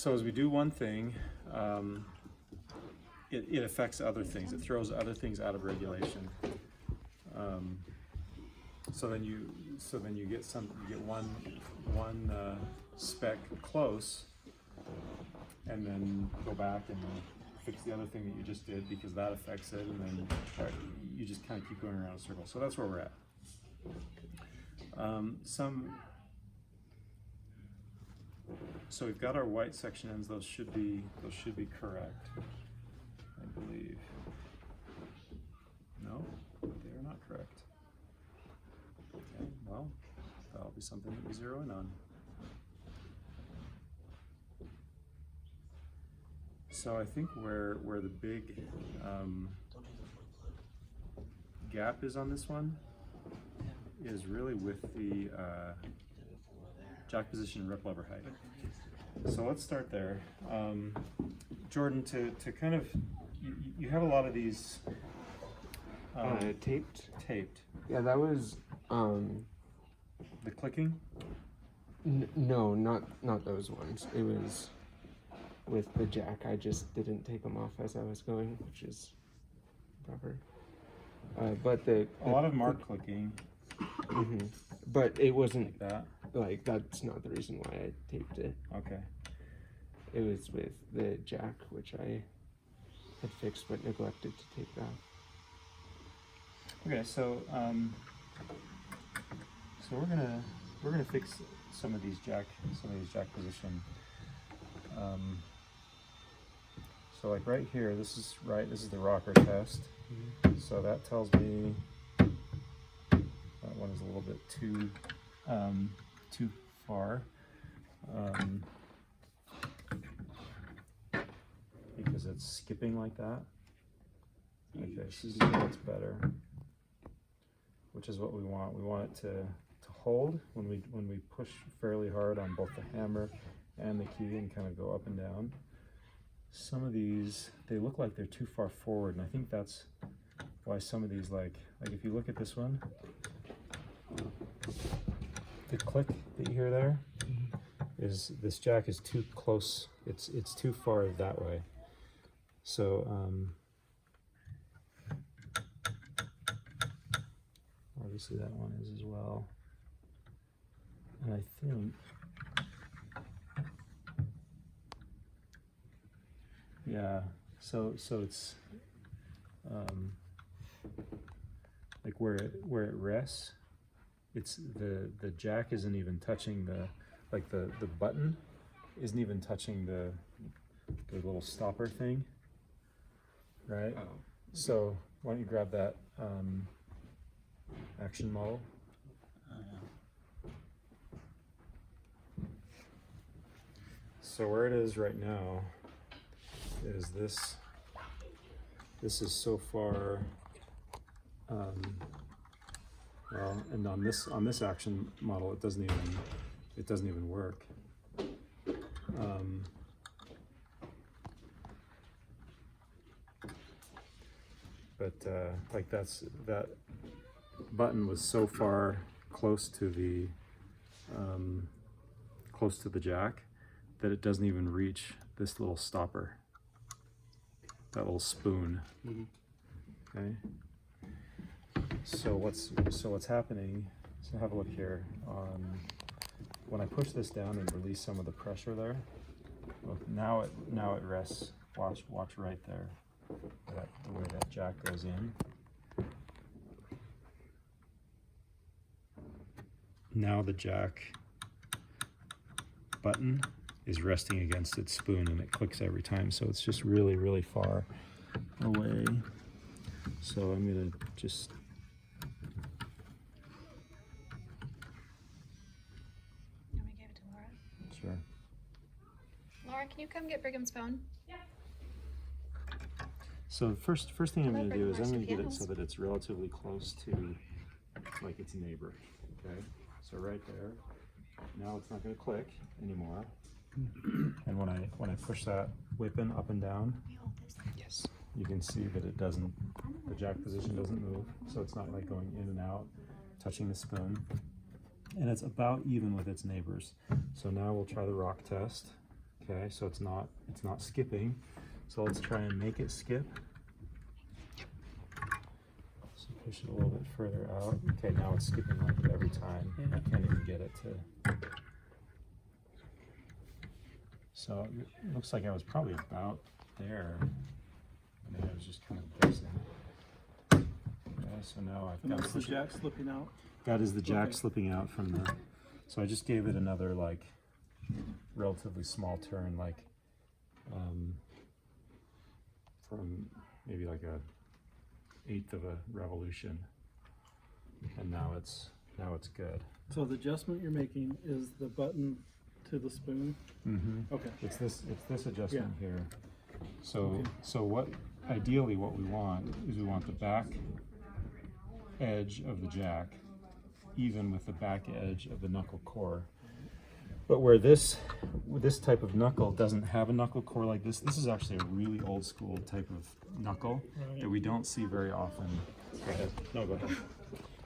So as we do one thing, it affects other things. It throws other things out of regulation. So then you get one spec close, and then go back and fix the other thing that you just did because that affects it, and then you just kind of keep going around in a circle. So that's where we're at. So we've got our white section ends. Those should be correct, I believe. No, they are not correct. Okay, well, that'll be something that we zero in on. So I think where the big gap is on this one is really with the jack position rip lever height. So let's start there. Jordan, to kind of, you have a lot of these taped. Yeah, that was the clicking? No, not those ones. It was with the jack. I just didn't take them off as I was going, which is proper. But a lot of mark clicking. Mm-hmm. But it wasn't like that. Like, that's not the reason why I taped it. Okay. It was with the jack, which I had fixed but neglected to take off. Okay, so we're gonna fix some of these jack position. So like right here, this is the rocker test. Mm-hmm. So that tells me that one is a little bit too far. Because it's skipping like that. Okay, so that's better. Which is what we want. We want it to hold when we push fairly hard on both the hammer and the key and kind of go up and down. Some of these, they look like they're too far forward, and I think that's why some of these, like if you look at this one, the click that you hear there is this jack is too close. It's too far that way. So obviously that one is as well. And I think, yeah, so it's like where it rests, it's the jack isn't even touching the button isn't even touching the little stopper thing, right? Oh. So why don't you grab that action model? So where it is right now is this is so far, well, and on this action model it doesn't even work. But like that button was so far close to the jack that it doesn't even reach this little stopper, that little spoon. Mm-hmm. Okay. So what's happening? So have a look here. When I push this down and release some of the pressure there, look, now it rests. Watch right there. The way that jack goes in. Now the jack button is resting against its spoon and it clicks every time, so it's just really, really far away. So I'm gonna just You want me to give it to Laura? Sure. Laura, can you come get Brigham's phone? Yeah. So first thing I'm going to do is I'm going to get it so that it's relatively close to like its neighbor. Okay, so right there. Now it's not going to click anymore. And when I push that whipping up and down, Yes, you can see that it doesn't. The jack position doesn't move, so it's not like going in and out, touching the spoon, and it's about even with its neighbors. So now we'll try the rock test. Okay, so it's not skipping. So let's try and make it skip. So push it a little bit further out. Okay, now it's skipping like it every time. I can't even get it to. So it looks like I was probably about there. And I was just kind of guessing. Okay, so now I've And got that's the jack slipping out. that is the jack Okay. slipping out from the. So I just gave it another like relatively small turn, like from maybe like a eighth of a revolution, and now it's good. So the adjustment you're making is the button to the spoon. Mm-hmm. Okay. It's this adjustment here. So Okay. so what ideally what we want is we want the back edge of the jack even with the back edge of the knuckle core. But where this type of knuckle doesn't have a knuckle core like this is actually a really old school type of knuckle that we don't see very often. Go ahead. No, go ahead.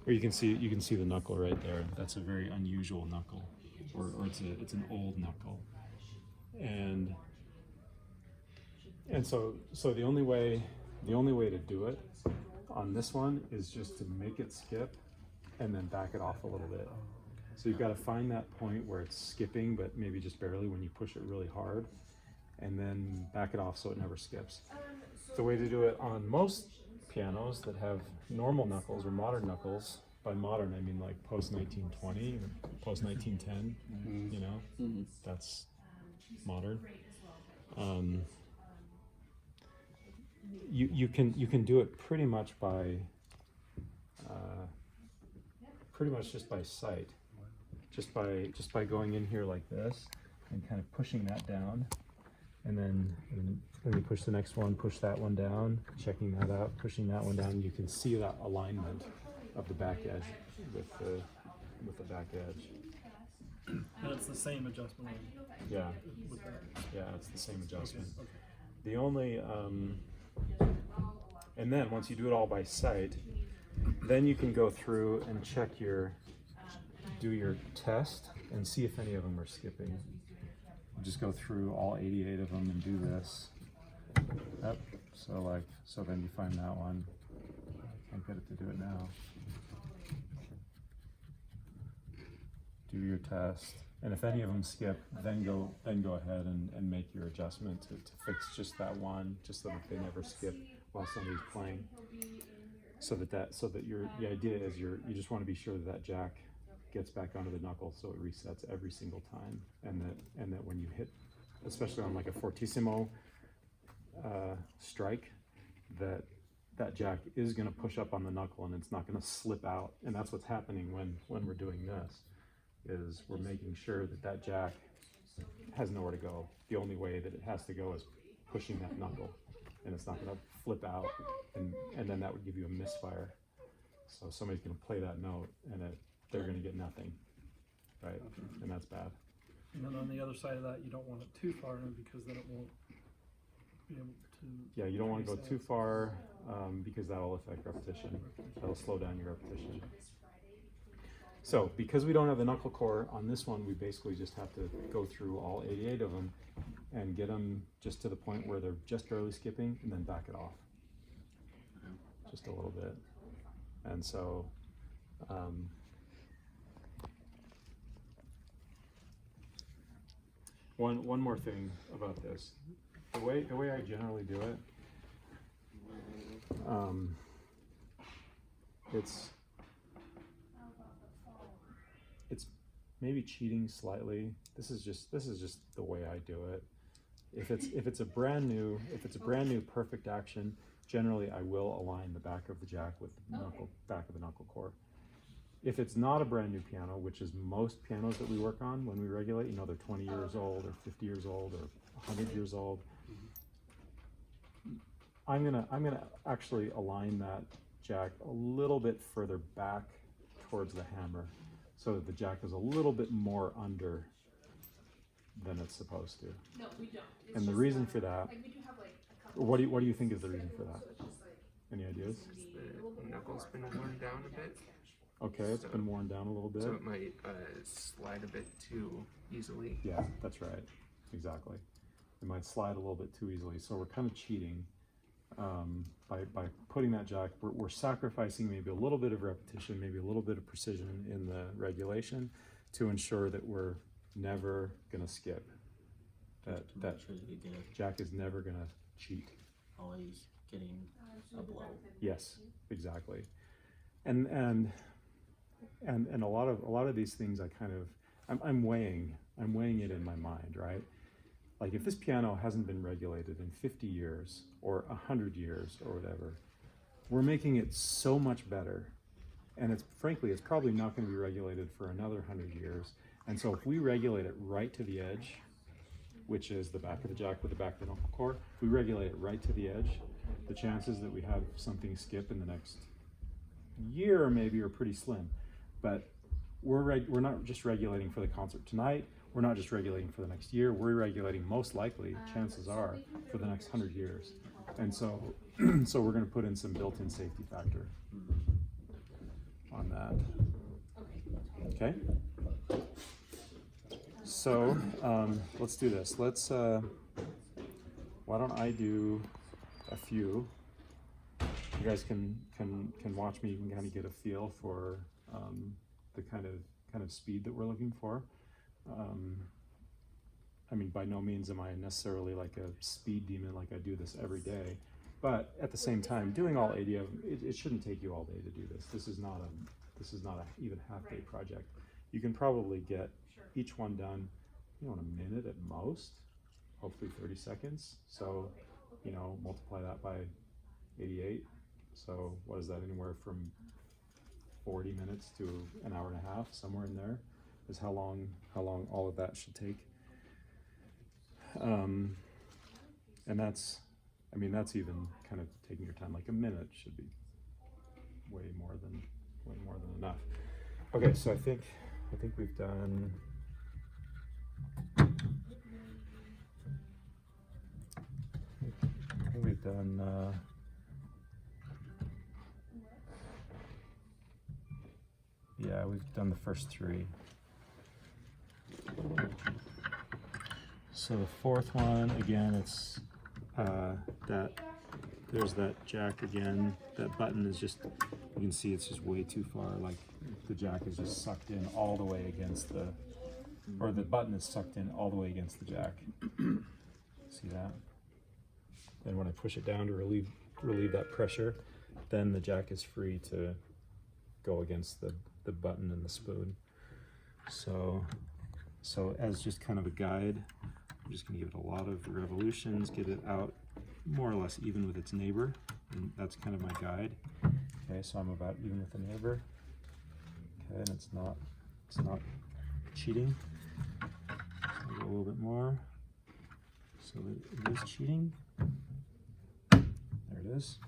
Or you can see the knuckle right there. That's a very unusual knuckle, or it's an old knuckle, and so the only way to do it on this one is just to make it skip and then back it off a little bit. So you've got to find that point where it's skipping, but maybe just barely when you push it really hard, and then back it off so it never skips. The way to do it on most pianos that have normal knuckles or modern knuckles, by modern I mean like post 1920, post 1910, you know, that's modern. You can do it pretty much by just by sight, just by going in here like this and kind of pushing that down, and then you push the next one, push that one down, checking that out, pushing that one down. You can see that alignment of the back edge with the back edge. And it's the same adjustment. Yeah, With that. yeah, it's the same adjustment. Okay. The only and then once you do it all by sight, then you can go through and do your test and see if any of them are skipping. Just go through all 88 of them and do this. Yep. So then you find that one. I can't get it to do it now. Do your test, and if any of them skip, then go ahead and make your adjustment to fix just that one, just so that they never skip while somebody's playing. So that the idea is you just want to be sure that jack gets back onto the knuckle, so it resets every single time, and that when you hit, especially on like a fortissimo strike, that jack is going to push up on the knuckle and it's not going to slip out. And that's what's happening when we're doing this, is we're making sure that jack has nowhere to go. The only way that it has to go is pushing that knuckle, and it's not going to flip out, and then that would give you a misfire. So somebody's going to play that note and they're going to get nothing, right? And that's bad. And then on the other side of that, you don't want it too far in because then it won't be able to. Yeah, you don't want to go too far because that'll affect repetition. That'll slow down your repetition. So because we don't have the knuckle core on this one, we basically just have to go through all 88 of them and get them just to the point where they're just barely skipping, and then back it off just a little bit. And so one more thing about this, the way I generally do it, it's maybe cheating slightly. This is just the way I do it. If it's a brand new perfect action, generally I will align the back of the jack with the back of the knuckle core. If it's not a brand new piano, which is most pianos that we work on when we regulate, they're 20 years old or 50 years old or 100 years old, I'm gonna actually align that jack a little bit further back towards the hammer, so that the jack is a little bit more under than it's supposed to. No, we don't. And the reason for that, we do have like a couple. what do you think is the reason for that? Any ideas? The knuckle's been worn down a bit, Okay, it's been worn down a little bit. so it might slide a bit too easily. Yeah, that's right. exactly. It might slide a little bit too easily, so we're kind of cheating by putting that jack. We're sacrificing maybe a little bit of repetition, maybe a little bit of precision in the regulation to ensure that we're never gonna skip. That Sure that you get jack is never gonna cheat. always getting a blow. Yes, exactly. And a lot of these things I kind of I'm weighing it in my mind, right? Like if this piano hasn't been regulated in 50 years or 100 years or whatever, we're making it so much better. And it's frankly, it's probably not going to be regulated for another 100 years. And so if we regulate it right to the edge, which is the back of the jack with the back of the knuckle core, if we regulate it right to the edge, the chances that we have something skip in the next year maybe are pretty slim. But we're not just regulating for the concert tonight. We're not just regulating for the next year. We're regulating most likely, chances are, for the next 100 years. And so, so we're going to put in some built-in safety factor on that. Okay. So let's do this. Let's. Why don't I do a few? You guys can watch me. You can kind of get a feel for the kind of speed that we're looking for. I mean, by no means am I necessarily like a speed demon, like I do this every day, but at the same time, doing all 80 of them, it shouldn't take you all day to do this. This is not a even half-day project. You can probably get each one done, in a minute at most, hopefully 30 seconds. So, multiply that by 88. So what is that? Anywhere from 40 minutes to an hour and a half, somewhere in there is how long all of that should take. And that's even kind of taking your time. Like a minute should be way more than enough. Okay, so I think we've done. I think we've done. Yeah, we've done the first three. So the fourth one, again, it's there's that jack again. That button is just, you can see it's just way too far. Like the jack is just sucked in all the way against the button is sucked in all the way against the jack. See that? Then when I push it down to relieve that pressure, then the jack is free to go against the button and the spoon. So as just kind of a guide, I'm just going to give it a lot of revolutions, get it out more or less even with its neighbor, and that's kind of my guide. Okay, so I'm about even with the neighbor. Okay, and it's not cheating. So I'll go a little bit more. So it is cheating. There it is.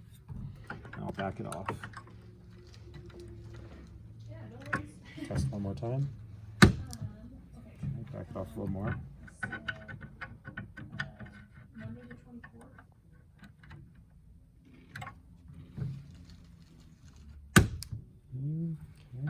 And I'll back it off. Test one more time. Okay, back it off a little more. Okay.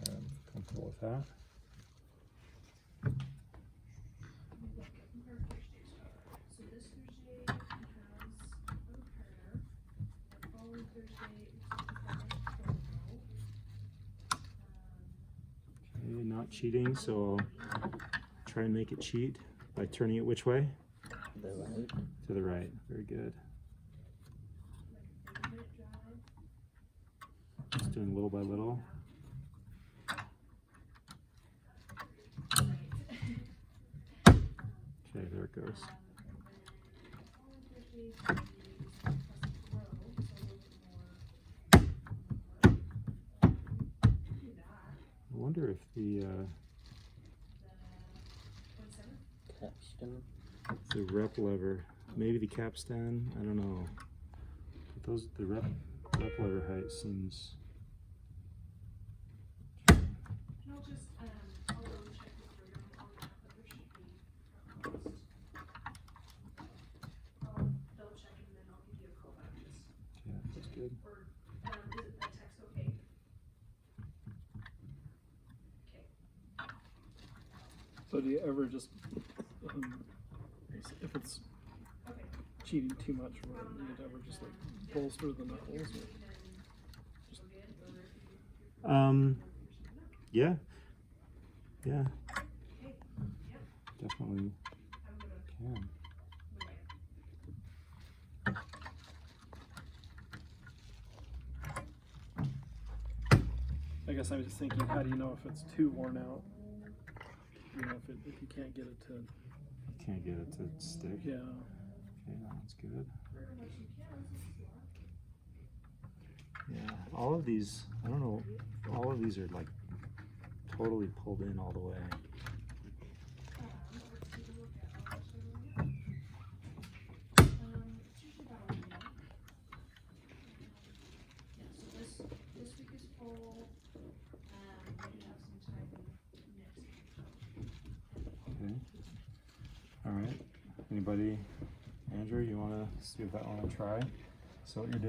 I'm comfortable with that. So this Thursday has a prayer. The following Thursday Okay, not cheating, so I'll try and make it cheat by turning it which way? The right. To the right. Very good. Just doing little by little. Okay, there it goes. I wonder if the rep lever, maybe the capstan, I don't know. But the rep lever height seems. And I'll just, I'll double check with Brigham on that, but there should be. So do you ever just, if it's cheating too much, or whatever, do you ever just like bolster the knuckles? Yeah. Yeah. Definitely can. I guess I'm just thinking, how do you know if it's too worn out? You know, if you can't get it to, Can't get it to stick. yeah. Okay, that's good. Yeah, all of these, I don't know, all of these are like totally pulled in all the way. So this week is full, we have some time next week. Okay. All right. Anybody, Andrew, you want to see if that one to try? So what you're doing.